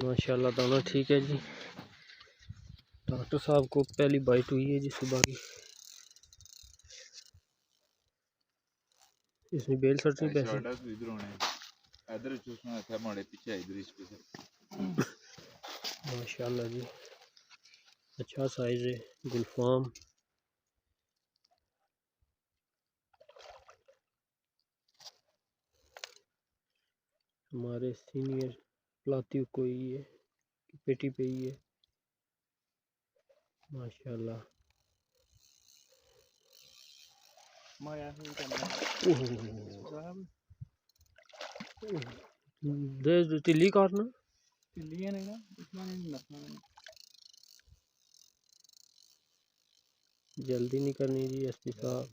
माशाल्लाह दोनों ठीक है जी। डॉक्टर साहब को पहली बाइट हुई है जी सुबह की। इसमें बेल सर्जरी पैसे माशाल्लाह जी, अच्छा साइज है। गुलफाम हमारे सीनियर प्लाती को ही है, पेटी पे ही है माशाल्लाह। टिल्ली काटना जल्दी नहीं करनी जी एसपी साहब।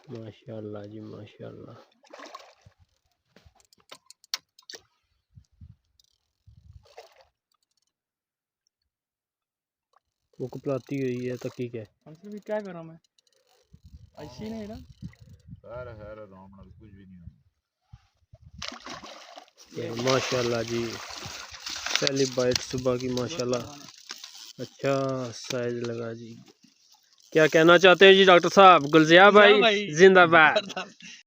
माशाल्लाह जी माशाल्लाह। वो कपलाती हुई है तो ठीक है। हमसे भी क्या करूं मैं, ऐसी नहीं ना कुछ भी नहीं माशाल्लाह जी, पहली बाइट सुबह की माशाल्लाह, अच्छा साइज लगा जी। क्या कहना चाहते हैं जी डॉक्टर साहब? गुलजिया भाई जिंदाबाद।